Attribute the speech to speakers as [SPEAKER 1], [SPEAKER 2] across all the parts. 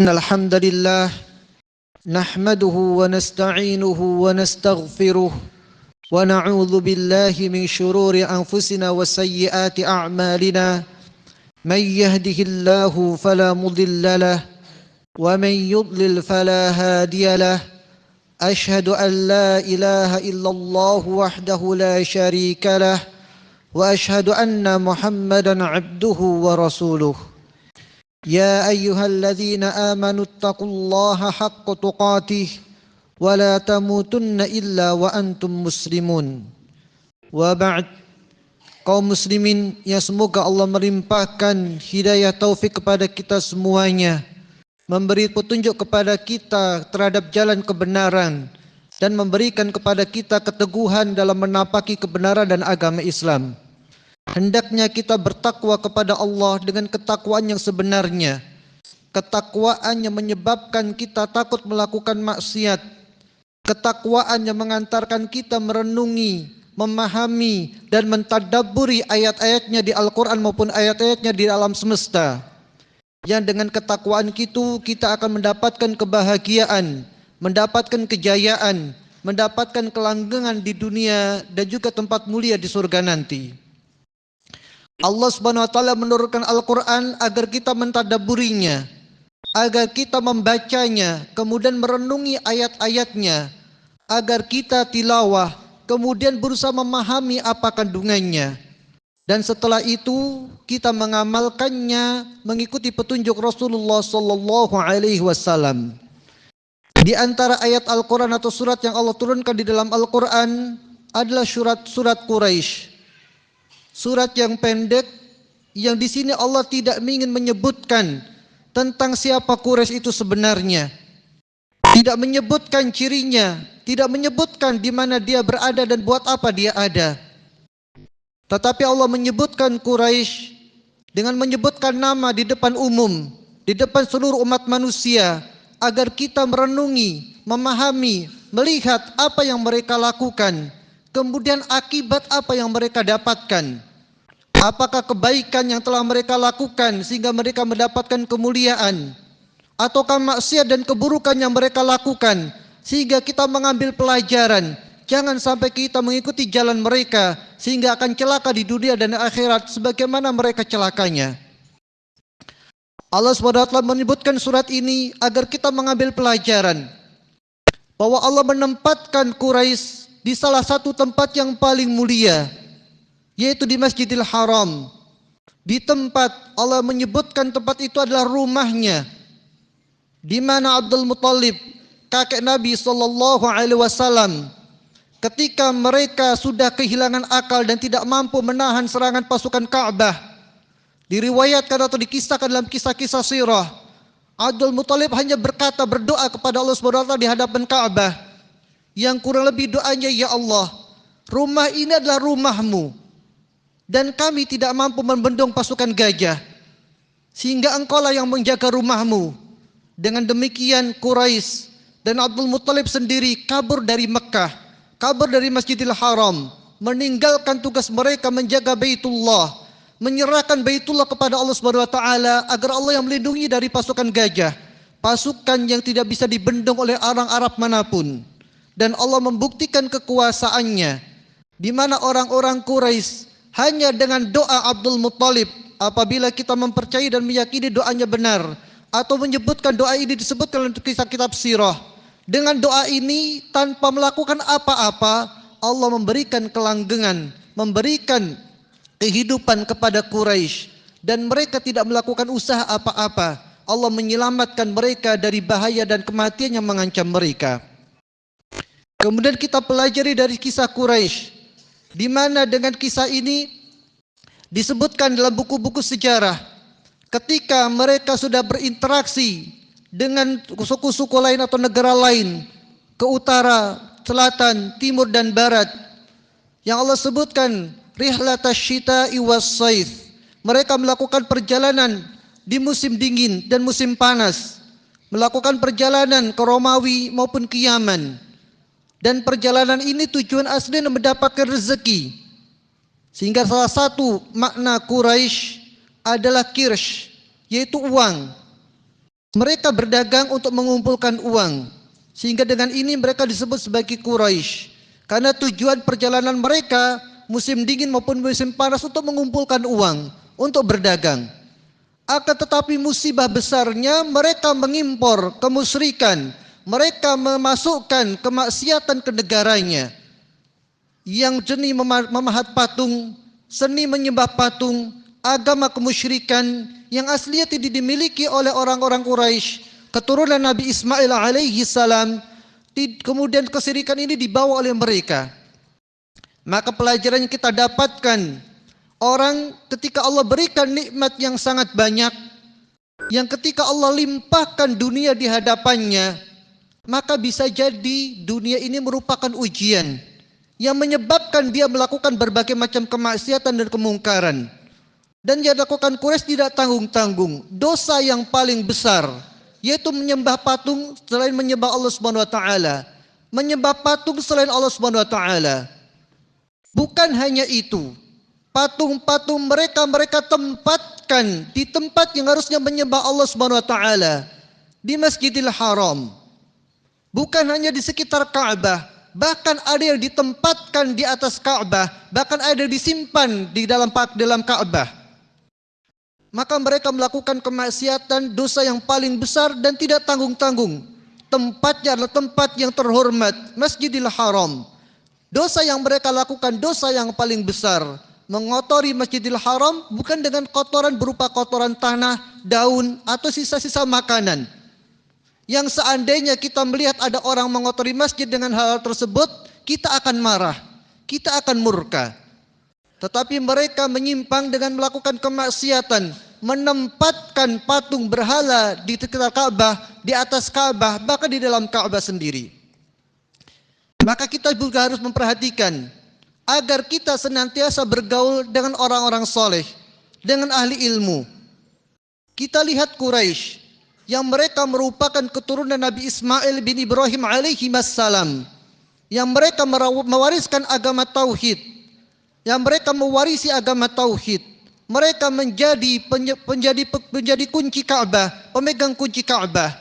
[SPEAKER 1] إن الحمد لله نحمده ونستعينه ونستغفره ونعوذ بالله من شرور أنفسنا وسيئات أعمالنا من يهده الله فلا مضل له ومن يضلل فلا هادي له أشهد أن لا إله إلا الله وحده لا شريك له وأشهد أن محمدا عبده ورسوله يا أيها الذين آمنوا اتقوا الله حق تقاته ولا تموتن إلا وأنتم مسلمون. وبعد, kaum muslimin yang semoga Allah melimpahkan hidayah taufik kepada kita semuanya, memberi petunjuk kepada kita terhadap jalan kebenaran, dan memberikan kepada kita keteguhan dalam menapaki kebenaran dan agama Islam. Hendaknya kita bertakwa kepada Allah dengan ketakwaan yang sebenarnya, ketakwaan yang menyebabkan kita takut melakukan maksiat, ketakwaan yang mengantarkan kita merenungi, memahami dan mentadabburi ayat-ayatnya di Al-Quran maupun ayat-ayatnya di alam semesta. Yang dengan ketakwaan itu kita akan mendapatkan kebahagiaan, mendapatkan kejayaan, mendapatkan kelanggengan di dunia dan juga tempat mulia di surga nanti. Allah Subhanahu wa taala menurunkan Al-Quran agar kita mentadabburinya, agar kita membacanya, kemudian merenungi ayat-ayatnya, agar kita tilawah, kemudian berusaha memahami apa kandungannya. Dan setelah itu kita mengamalkannya mengikuti petunjuk Rasulullah sallallahu alaihi wasallam. Di antara ayat Al-Quran atau surat yang Allah turunkan di dalam Al-Quran adalah surat Quraisy. Surat yang pendek yang di sini Allah tidak ingin menyebutkan tentang siapa Quraisy itu sebenarnya. Tidak menyebutkan cirinya, tidak menyebutkan di mana dia berada dan buat apa dia ada. Tetapi Allah menyebutkan Quraisy dengan menyebutkan nama di depan umum, di depan seluruh umat manusia, agar kita merenungi, memahami, melihat apa yang mereka lakukan, kemudian akibat apa yang mereka dapatkan. Apakah kebaikan yang telah mereka lakukan sehingga mereka mendapatkan kemuliaan, ataukah maksiat dan keburukan yang mereka lakukan sehingga kita mengambil pelajaran. Jangan sampai kita mengikuti jalan mereka sehingga akan celaka di dunia dan akhirat sebagaimana mereka celakanya. Allah SWT menyebutkan surat ini agar kita mengambil pelajaran bahwa Allah menempatkan Quraisy di salah satu tempat yang paling mulia, yaitu di Masjidil Haram. Di tempat Allah menyebutkan tempat itu adalah rumahnya, di mana Abdul Muttalib, kakek Nabi sallallahu alaihi wasallam, ketika mereka sudah kehilangan akal dan tidak mampu menahan serangan pasukan Ka'bah, diriwayatkan atau dikisahkan dalam kisah-kisah sirah, Abdul Muttalib hanya berdoa kepada Allah SWT di hadapan Ka'bah, yang kurang lebih doanya, ya Allah, rumah ini adalah rumahmu dan kami tidak mampu membendung pasukan gajah, sehingga engkaulah yang menjaga rumahmu. Dengan demikian Quraisy dan Abdul Muttalib sendiri kabur dari Mekah, kabur dari Masjidil Haram, meninggalkan tugas mereka menjaga Baitullah, menyerahkan Baitullah kepada Allah Subhanahu wa taala agar Allah yang melindungi dari pasukan gajah, pasukan yang tidak bisa dibendung oleh orang Arab manapun. Dan Allah membuktikan kekuasaannya, di mana orang-orang Quraisy hanya dengan doa Abdul Muttalib, apabila kita mempercayai dan meyakini doanya benar, atau menyebutkan doa ini disebutkan dalam kisah kitab sirah, dengan doa ini tanpa melakukan apa-apa, Allah memberikan kelanggengan, memberikan kehidupan kepada Quraisy, dan mereka tidak melakukan usaha apa-apa. Allah menyelamatkan mereka dari bahaya dan kematian yang mengancam mereka. Kemudian kita pelajari dari kisah Quraisy, di mana dengan kisah ini disebutkan dalam buku-buku sejarah, ketika mereka sudah berinteraksi dengan suku-suku lain atau negara lain, ke utara, selatan, timur dan barat, yang Allah sebutkan rihlatash syita'i was-saif. Mereka melakukan perjalanan di musim dingin dan musim panas, melakukan perjalanan ke Romawi maupun ke Yaman. Dan perjalanan ini tujuan aslinya mendapatkan rezeki, sehingga salah satu makna Quraisy adalah kirsh, yaitu uang. Mereka berdagang untuk mengumpulkan uang, sehingga dengan ini mereka disebut sebagai Quraisy. Karena tujuan perjalanan mereka musim dingin maupun musim panas untuk mengumpulkan uang untuk berdagang. Akan tetapi musibah besarnya mereka mengimpor kemusyrikan, mereka memasukkan kemaksiatan ke negaranya. Yang seni memahat patung, seni menyembah patung, agama kemusyrikan yang aslinya tidak dimiliki oleh orang-orang Quraisy, keturunan Nabi Ismail alaihi salam, kemudian kesyirikan ini dibawa oleh mereka. Maka pelajaran yang kita dapatkan, orang ketika Allah berikan nikmat yang sangat banyak, yang ketika Allah limpahkan dunia di hadapannya, maka bisa jadi dunia ini merupakan ujian yang menyebabkan dia melakukan berbagai macam kemaksiatan dan kemungkaran. Dan yang dilakukan Quraisy tidak tanggung-tanggung. Dosa yang paling besar yaitu menyembah patung selain menyembah Allah Subhanahu wa taala. Menyembah patung selain Allah Subhanahu wa taala. Bukan hanya itu. Patung-patung mereka tempatkan di tempat yang harusnya menyembah Allah Subhanahu wa taala, di Masjidil Haram. Bukan hanya di sekitar Ka'bah, bahkan ada yang ditempatkan di atas Ka'bah, bahkan ada yang disimpan di dalam Ka'bah. Maka mereka melakukan kemaksiatan, dosa yang paling besar dan tidak tanggung-tanggung. Tempatnya adalah tempat yang terhormat, Masjidil Haram. Dosa yang mereka lakukan, dosa yang paling besar, mengotori Masjidil Haram bukan dengan kotoran berupa kotoran tanah, daun, atau sisa-sisa makanan. Yang seandainya kita melihat ada orang mengotori masjid dengan hal tersebut, kita akan marah, kita akan murka. Tetapi mereka menyimpang dengan melakukan kemaksiatan, menempatkan patung berhala di sekitar Ka'bah, di atas Ka'bah, bahkan di dalam Ka'bah sendiri. Maka kita juga harus memperhatikan agar kita senantiasa bergaul dengan orang-orang soleh, dengan ahli ilmu. Kita lihat Quraisy yang mereka merupakan keturunan Nabi Ismail bin Ibrahim alaihi wassalam, yang mereka mewariskan agama tauhid, yang mereka mewarisi agama tauhid. Mereka menjadi kunci Ka'bah, pemegang kunci Ka'bah.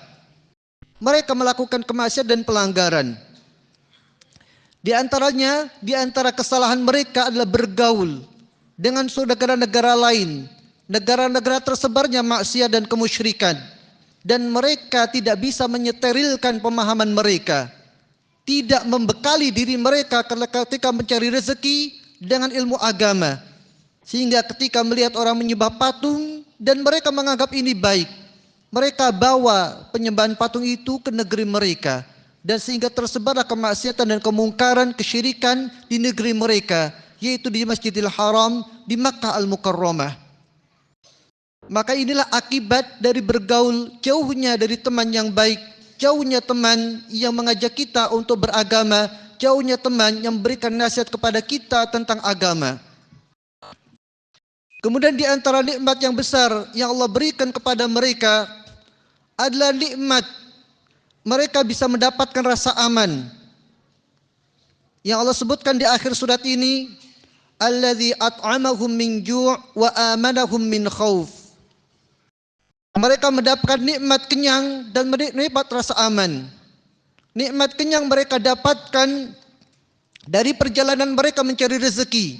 [SPEAKER 1] Mereka melakukan kemaksiatan dan pelanggaran. Di antara kesalahan mereka adalah bergaul dengan negara-negara lain, negara-negara tersebarnya maksiat dan kemusyrikan, dan mereka tidak bisa menyeterilkan pemahaman mereka, tidak membekali diri mereka ketika mencari rezeki dengan ilmu agama, sehingga ketika melihat orang menyembah patung dan mereka menganggap ini baik, mereka bawa penyembahan patung itu ke negeri mereka, dan sehingga tersebarlah kemaksiatan dan kemungkaran, kesyirikan di negeri mereka, yaitu di Masjidil Haram, di Makkah Al-Mukarramah. Maka inilah akibat dari bergaul, jauhnya dari teman yang baik, jauhnya teman yang mengajak kita untuk beragama, jauhnya teman yang memberikan nasihat kepada kita tentang agama. Kemudian di antara nikmat yang besar yang Allah berikan kepada mereka adalah nikmat mereka bisa mendapatkan rasa aman. Yang Allah sebutkan di akhir surat ini, alladzi at'amahum min ju' wa amanahum min khauf. Mereka mendapatkan nikmat kenyang dan nikmat rasa aman. Nikmat kenyang mereka dapatkan dari perjalanan mereka mencari rezeki,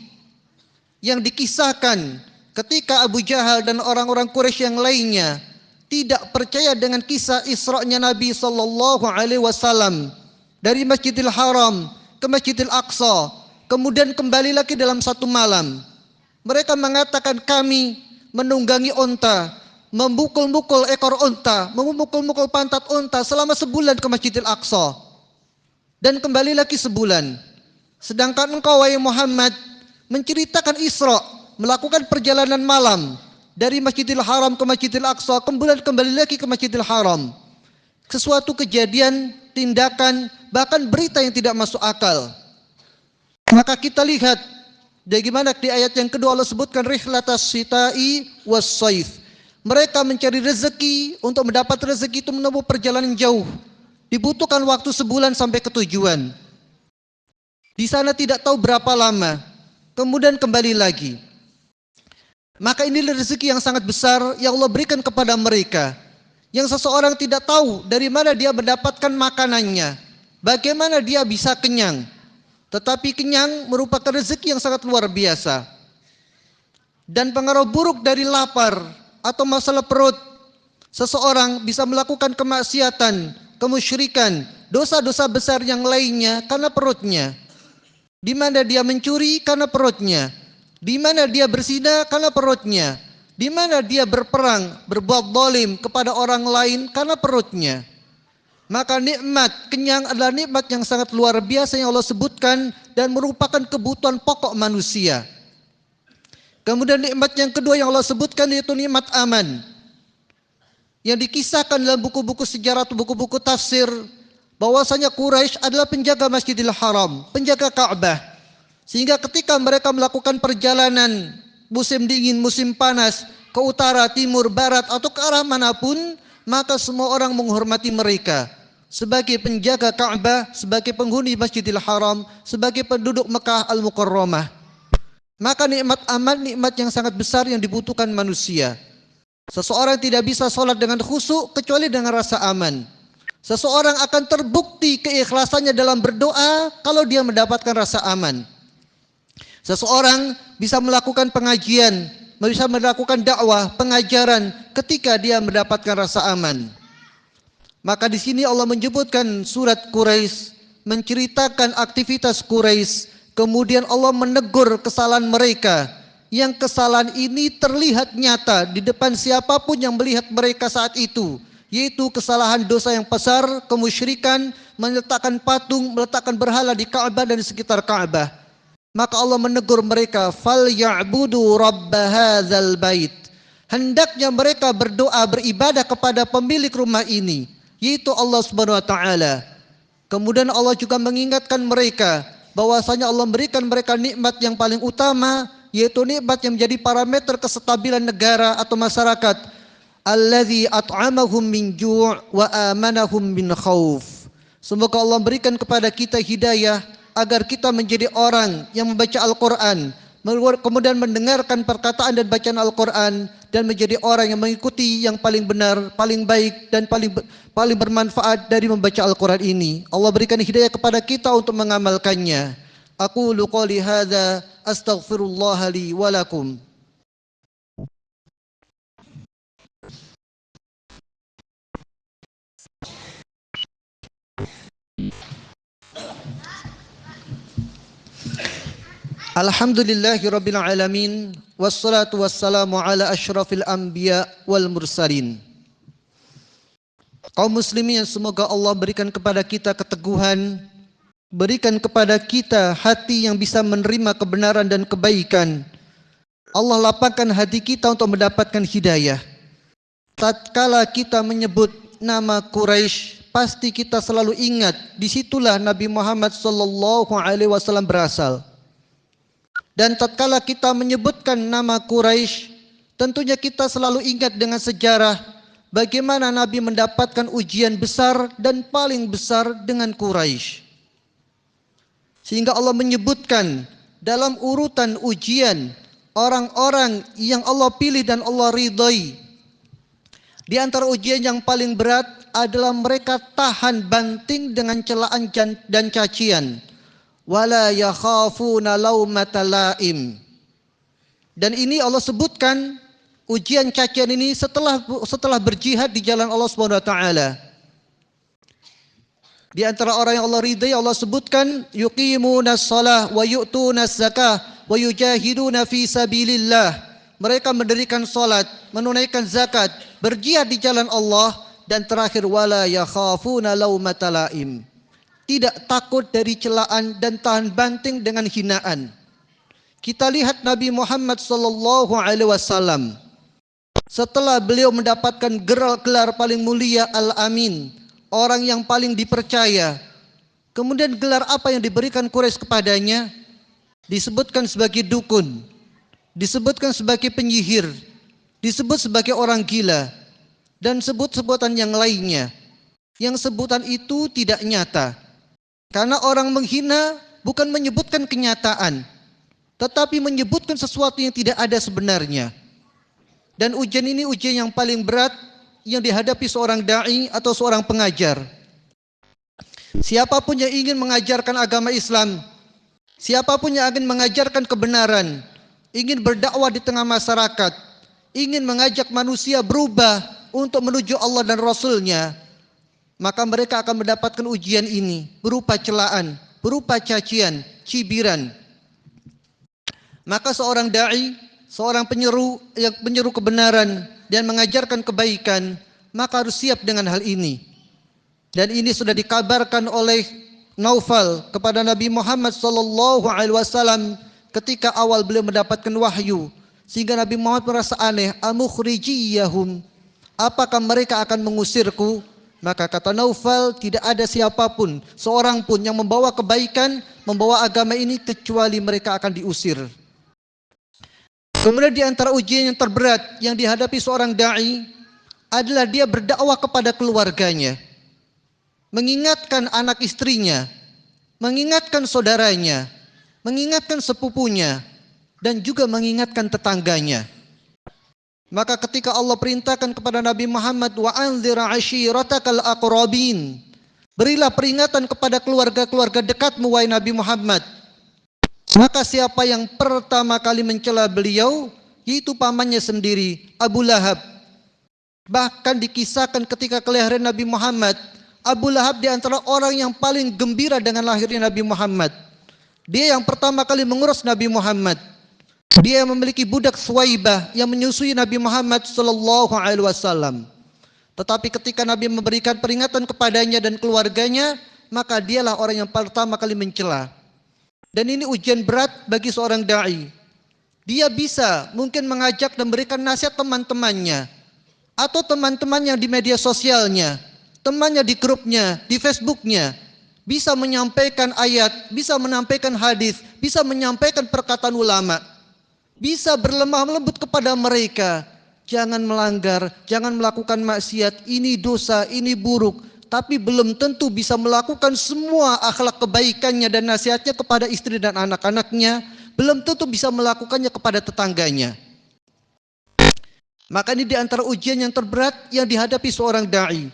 [SPEAKER 1] yang dikisahkan ketika Abu Jahal dan orang-orang Quraisy yang lainnya tidak percaya dengan kisah Isra'nya Nabi sallallahu alaihi wasallam dari Masjidil Haram ke Masjidil Aqsa, kemudian kembali lagi dalam satu malam. Mereka mengatakan kami menunggangi onta, memukul-mukul ekor onta, memukul-mukul pantat onta selama sebulan ke Masjidil Aqsa, dan kembali lagi sebulan. Sedangkan engkau wahai Muhammad menceritakan Isra, melakukan perjalanan malam dari Masjidil Haram ke Masjidil Aqsa, kemudian kembali lagi ke Masjidil Haram. Sesuatu kejadian, tindakan, bahkan berita yang tidak masuk akal. Maka kita lihat bagaimana di ayat yang kedua Allah sebutkan rihlatas syita'i was saif. Mereka mencari rezeki, untuk mendapat rezeki itu menempuh perjalanan jauh, dibutuhkan waktu sebulan sampai ke tujuan. Di sana tidak tahu berapa lama, kemudian kembali lagi. Maka inilah rezeki yang sangat besar yang Allah berikan kepada mereka, yang seseorang tidak tahu dari mana dia mendapatkan makanannya, bagaimana dia bisa kenyang. Tetapi kenyang merupakan rezeki yang sangat luar biasa. Dan pengaruh buruk dari lapar atau masalah perut, seseorang bisa melakukan kemaksiatan, kemusyrikan, dosa-dosa besar yang lainnya karena perutnya. Di mana dia mencuri karena perutnya, di mana dia berzina karena perutnya, di mana dia berperang, berbuat zalim kepada orang lain karena perutnya. Maka nikmat kenyang adalah nikmat yang sangat luar biasa yang Allah sebutkan dan merupakan kebutuhan pokok manusia. Kemudian nikmat yang kedua yang Allah sebutkan yaitu nikmat aman, yang dikisahkan dalam buku-buku sejarah atau buku-buku tafsir bahwasanya Quraisy adalah penjaga Masjidil Haram, penjaga Ka'bah. Sehingga ketika mereka melakukan perjalanan musim dingin, musim panas ke utara, timur, barat atau ke arah manapun, maka semua orang menghormati mereka sebagai penjaga Ka'bah, sebagai penghuni Masjidil Haram, sebagai penduduk Mekah Al-Mukarramah. Maka nikmat aman, nikmat yang sangat besar yang dibutuhkan manusia. Seseorang tidak bisa sholat dengan khusyuk kecuali dengan rasa aman. Seseorang akan terbukti keikhlasannya dalam berdoa kalau dia mendapatkan rasa aman. Seseorang bisa melakukan pengajian, bisa melakukan dakwah, pengajaran ketika dia mendapatkan rasa aman. Maka di sini Allah menyebutkan surat Quraisy, menceritakan aktivitas Quraisy. Kemudian Allah menegur kesalahan mereka, yang kesalahan ini terlihat nyata di depan siapapun yang melihat mereka saat itu, yaitu kesalahan dosa yang besar, kemusyrikan, meletakkan patung, meletakkan berhala di Ka'bah dan di sekitar Ka'bah. Maka Allah menegur mereka, fal ya'budu rabb hadzal bait. Hendaknya mereka berdoa, beribadah kepada pemilik rumah ini, yaitu Allah Subhanahu wa taala. Kemudian Allah juga mengingatkan mereka bahwasanya Allah memberikan mereka nikmat yang paling utama, yaitu nikmat yang menjadi parameter kestabilan negara atau masyarakat. Allazi at'amahum min ju' wa amanahum min khauf. Semoga Allah berikan kepada kita hidayah agar kita menjadi orang yang membaca Al-Quran, kemudian mendengarkan perkataan dan bacaan Al-Quran, dan menjadi orang yang mengikuti yang paling benar, paling baik, dan paling bermanfaat dari membaca Al-Quran ini. Allah berikan hidayah kepada kita untuk mengamalkannya. Aqulu qouli hadza astaghfirullah li wa lakum. Alhamdulillahirabbil alamin, wassalatu wassalamu ala asyrafil anbiya wal mursalin. Kaum muslimin, semoga Allah berikan kepada kita keteguhan, berikan kepada kita hati yang bisa menerima kebenaran dan kebaikan. Allah lapangkan hati kita untuk mendapatkan hidayah. Tatkala kita menyebut nama Quraisy, pasti kita selalu ingat disitulah Nabi Muhammad SAW berasal. Dan tatkala kita menyebutkan nama Quraisy, tentunya kita selalu ingat dengan sejarah bagaimana Nabi mendapatkan ujian besar dan paling besar dengan Quraisy. Sehingga Allah menyebutkan dalam urutan ujian orang-orang yang Allah pilih dan Allah ridhai. Di antara ujian yang paling berat adalah mereka tahan banting dengan celaan dan cacian. Wala yakhafuna laumata laim. Dan ini Allah sebutkan ujian cacian ini setelah berjihad di jalan Allah Subhanahu wa taala. Di antara orang yang Allah ridai, Allah sebutkan yuqimunas shalah wa yu'tunas zakah wa yujahiduna fi sabilillah. Mereka mendirikan salat, menunaikan zakat, berjihad di jalan Allah, dan terakhir wala yakhafuna laumata laim. Tidak takut dari celaan dan tahan banting dengan hinaan. Kita lihat Nabi Muhammad SAW setelah beliau mendapatkan gelar paling mulia Al-Amin, orang yang paling dipercaya. Kemudian gelar apa yang diberikan Quraisy kepadanya? Disebutkan sebagai dukun, disebutkan sebagai penyihir, disebut sebagai orang gila, dan sebut-sebutan yang lainnya. Yang sebutan itu tidak nyata. Karena orang menghina bukan menyebutkan kenyataan, tetapi menyebutkan sesuatu yang tidak ada sebenarnya. Dan ujian ini ujian yang paling berat, yang dihadapi seorang dai atau seorang pengajar. Siapapun yang ingin mengajarkan agama Islam, siapapun yang ingin mengajarkan kebenaran, ingin berdakwah di tengah masyarakat, ingin mengajak manusia berubah untuk menuju Allah dan Rasul-Nya, maka mereka akan mendapatkan ujian ini berupa celaan, berupa cacian, cibiran. Maka seorang dai, seorang penyeru yang menyeru kebenaran dan mengajarkan kebaikan, maka harus siap dengan hal ini. Dan ini sudah dikabarkan oleh Naufal kepada Nabi Muhammad SAW ketika awal beliau mendapatkan wahyu, sehingga Nabi Muhammad merasa aneh, amukhrijiyahum, apakah mereka akan mengusirku? Maka kata Naufal, tidak ada siapapun, seorang pun yang membawa kebaikan, membawa agama ini kecuali mereka akan diusir. Kemudian di antara ujian yang terberat yang dihadapi seorang dai adalah dia berdakwah kepada keluarganya, mengingatkan anak istrinya, mengingatkan saudaranya, mengingatkan sepupunya, dan juga mengingatkan tetangganya. Maka ketika Allah perintahkan kepada Nabi Muhammad, wa anzir ashiratakal aqrabin, berilah peringatan kepada keluarga-keluarga dekatmu wahai Nabi Muhammad. Maka siapa yang pertama kali mencela beliau, yaitu pamannya sendiri, Abu Lahab. Bahkan dikisahkan ketika kelahiran Nabi Muhammad, Abu Lahab di antara orang yang paling gembira dengan lahirnya Nabi Muhammad. Dia yang pertama kali mengurus Nabi Muhammad. Dia yang memiliki budak Suwaibah yang menyusui Nabi Muhammad SAW. Tetapi ketika Nabi memberikan peringatan kepadanya dan keluarganya, maka dialah orang yang pertama kali mencela. Dan ini ujian berat bagi seorang dai. Dia bisa mungkin mengajak dan memberikan nasihat teman-temannya, atau teman-teman yang di media sosialnya, temannya di grupnya, di Facebooknya, bisa menyampaikan ayat, bisa menyampaikan hadis, bisa menyampaikan perkataan ulama, bisa berlemah lembut kepada mereka. Jangan melanggar, jangan melakukan maksiat, ini dosa, ini buruk. Tapi belum tentu bisa melakukan semua akhlak kebaikannya dan nasihatnya kepada istri dan anak-anaknya. Belum tentu bisa melakukannya kepada tetangganya. Maka ini di antara ujian yang terberat yang dihadapi seorang dai.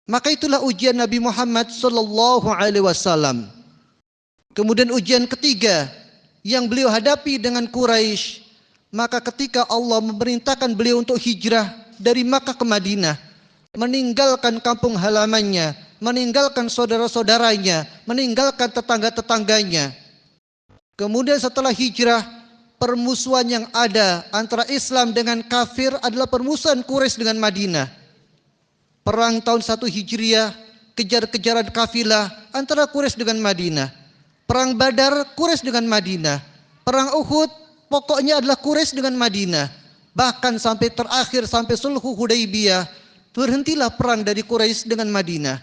[SPEAKER 1] Maka itulah ujian Nabi Muhammad SAW. Kemudian ujian ketiga yang beliau hadapi dengan Quraisy. Maka ketika Allah memerintahkan beliau untuk hijrah dari Makkah ke Madinah, meninggalkan kampung halamannya, meninggalkan saudara-saudaranya, meninggalkan tetangga-tetangganya. Kemudian setelah hijrah, permusuhan yang ada antara Islam dengan kafir adalah permusuhan Quraisy dengan Madinah. Perang tahun 1 Hijriah, kejar-kejaran kafilah antara Quraisy dengan Madinah. Perang Badar, Quraisy dengan Madinah. Perang Uhud, pokoknya adalah Quraisy dengan Madinah. Bahkan sampai terakhir, sampai sulhu Hudaybiyah, berhentilah perang dari Quraisy dengan Madinah.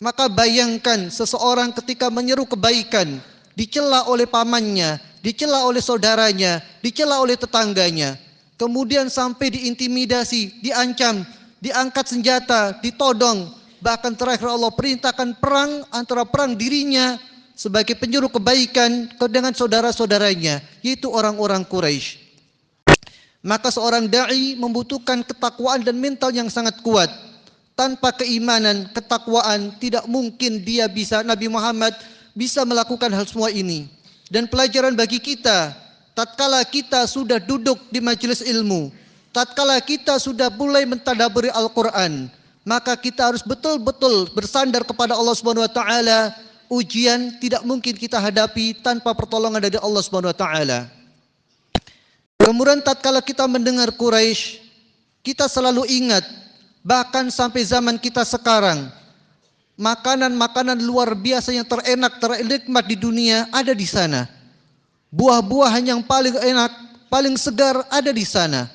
[SPEAKER 1] Maka bayangkan seseorang ketika menyeru kebaikan, dicela oleh pamannya, dicela oleh saudaranya, dicela oleh tetangganya, kemudian sampai diintimidasi, diancam, diangkat senjata, ditodong, bahkan terakhir Allah perintahkan perang antara perang dirinya sebagai penyuruh kebaikan dengan saudara-saudaranya, yaitu orang-orang Quraisy. Maka seorang dai membutuhkan ketakwaan dan mental yang sangat kuat. Tanpa keimanan, ketakwaan, tidak mungkin dia bisa, Nabi Muhammad bisa melakukan hal semua ini. Dan pelajaran bagi kita, tatkala kita sudah duduk di majelis ilmu, tatkala kita sudah mulai mentadaburi Al-Quran, maka kita harus betul-betul bersandar kepada Allah Subhanahu wa taala. Ujian tidak mungkin kita hadapi tanpa pertolongan dari Allah Subhanahu wa taala. Kemudian tatkala kita mendengar Quraisy, kita selalu ingat, bahkan sampai zaman kita sekarang, makanan-makanan luar biasa yang terenak, ternikmat di dunia ada di sana. Buah-buahan yang paling enak, paling segar ada di sana.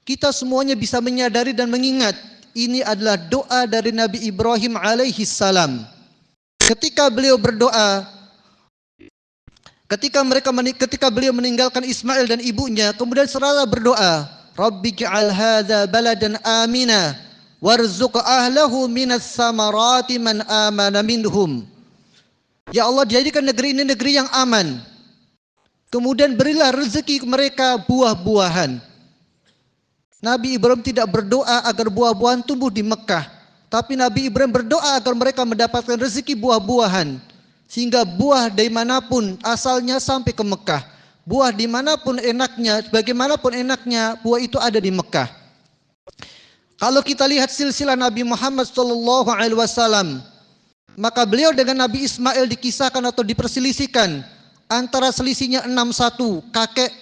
[SPEAKER 1] Kita semuanya bisa menyadari dan mengingat, ini adalah doa dari Nabi Ibrahim alaihi salam. Ketika beliau berdoa, ketika beliau meninggalkan Ismail dan ibunya, kemudian seraya berdoa, Rabbi ja'al hadza baladan amina warzuq ahlahu minas samarati man amana minhum. Ya Allah, jadikan negeri ini negeri yang aman. Kemudian berilah rezeki mereka buah-buahan. Nabi Ibrahim tidak berdoa agar buah-buahan tumbuh di Mekah, tapi Nabi Ibrahim berdoa agar mereka mendapatkan rezeki buah-buahan, sehingga buah dari manapun asalnya sampai ke Mekah. Buah dimanapun enaknya, bagaimanapun enaknya, buah itu ada di Mekah. Kalau kita lihat silsilah Nabi Muhammad SAW, maka beliau dengan Nabi Ismail dikisahkan atau diperselisihkan antara selisihnya 61 kakek,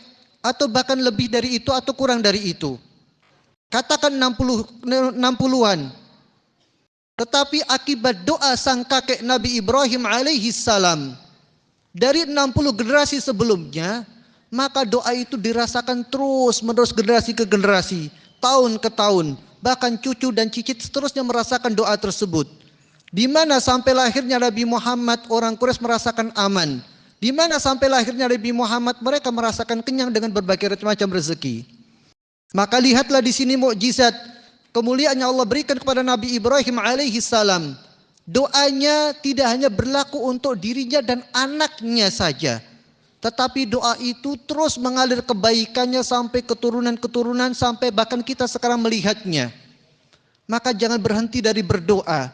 [SPEAKER 1] atau bahkan lebih dari itu atau kurang dari itu. Katakan 60-an. Tetapi akibat doa sang kakek Nabi Ibrahim alaihi salam dari 60 generasi sebelumnya, maka doa itu dirasakan terus menerus generasi ke generasi, tahun ke tahun, bahkan cucu dan cicit seterusnya merasakan doa tersebut. Di mana sampai lahirnya Nabi Muhammad, orang Quraisy merasakan aman. Di mana sampai lahirnya Nabi Muhammad, mereka merasakan kenyang dengan berbagai macam rezeki. Maka lihatlah di sini mukjizat kemuliaan yang Allah berikan kepada Nabi Ibrahim alaihi salam. Doanya tidak hanya berlaku untuk dirinya dan anaknya saja, tetapi doa itu terus mengalir kebaikannya sampai keturunan-keturunan, sampai bahkan kita sekarang melihatnya. Maka jangan berhenti dari berdoa.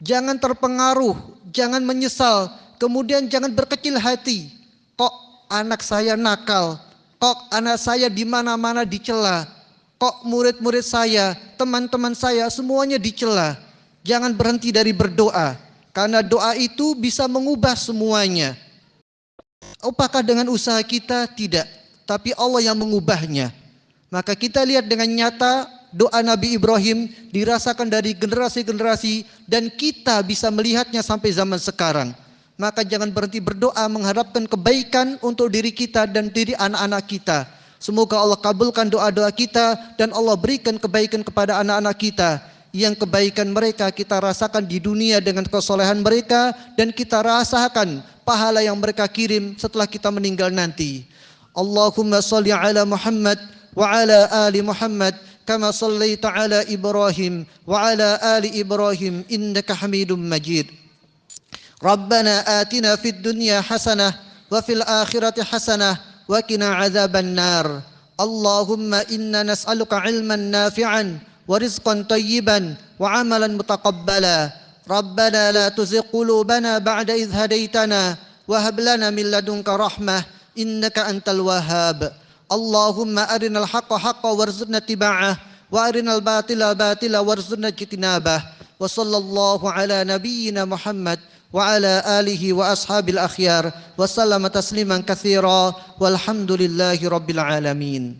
[SPEAKER 1] Jangan terpengaruh, jangan menyesal, kemudian jangan berkecil hati. Kok anak saya nakal? Kok anak saya di mana-mana dicela? Kok murid-murid saya, teman-teman saya semuanya dicela? Jangan berhenti dari berdoa, karena doa itu bisa mengubah semuanya. Apakah dengan usaha kita? Tidak, tapi Allah yang mengubahnya. Maka kita lihat dengan nyata doa Nabi Ibrahim dirasakan dari generasi-generasi, dan kita bisa melihatnya sampai zaman sekarang. Maka jangan berhenti berdoa mengharapkan kebaikan untuk diri kita dan diri anak-anak kita. Semoga Allah kabulkan doa-doa kita dan Allah berikan kebaikan kepada anak-anak kita. Yang kebaikan mereka kita rasakan di dunia dengan kesolehan mereka, dan kita rasakan pahala yang mereka kirim setelah kita meninggal nanti. Allahumma salli ala Muhammad wa ala ali Muhammad kama sallaita ala Ibrahim wa ala ali Ibrahim innaka Hamidum Majid. Rabbana atina fid dunya hasanah wa fil akhirati hasanah wa qina adzaban nar. Allahumma inna nas'aluka ilman nafi'an wa rizqan tayyiban wa amalan mutaqabbala. Rabbana la tuzigh qulubana ba'da idh hadaitana wa hab lana min ladunka rahmah innaka antal wahhab. Allahumma arinal haqqa haqqan warzuqna ittiba'ah wa arinal batila batila warzuqna ijtinabah. Wa sallallahu ala nabiyyina Muhammad وعلى آله وأصحاب الأخيار وسلم تسليما كثيرا والحمد لله رب العالمين.